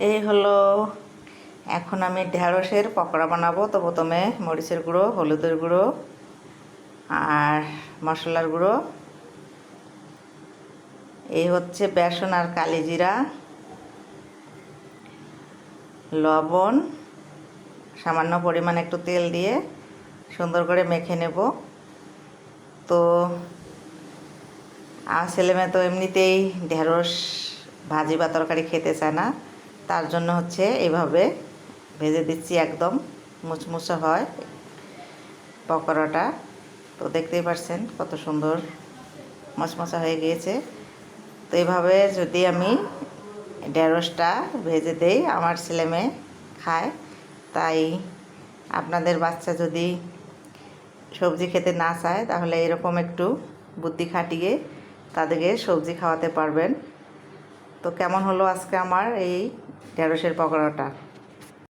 এই হলো, এখন আমি ঢেঁড়সের পকোড়া বানাবো। তো প্রথমে মরিচের গুঁড়ো, হলুদের গুঁড়ো আর মশলার গুঁড়ো, এই হচ্ছে বেসন আর কালিজিরা, লবণ, সামান্য পরিমাণ একটু তেল দিয়ে সুন্দর করে মেখে নেব। তো আমার ছেলেমেয়ে তো এমনিতেই ঢেঁড়স ভাজি বা তরকারি খেতে চায় না, তার জন্য হচ্ছে এইভাবে ভেজে দিচ্ছি, একদম মুচমুচে হয় পকোড়াটা। তো দেখতেই পাচ্ছেন কত সুন্দর মচমচা হয়ে গিয়েছে। তো এইভাবে যদি আমি ঢেঁড়সটা ভেজে দেই, আমার ছেলেমেয়ে খায়। তাই আপনাদের বাচ্চা যদি সবজি খেতে না চায়, তাহলে এরকম একটু বুদ্ধি খাটিয়ে তাদেরকে সবজি খাওয়াতে পারবেন। তো কেমন হলো আজকে আমার এই ঢেঁড়সের পকোড়াটা?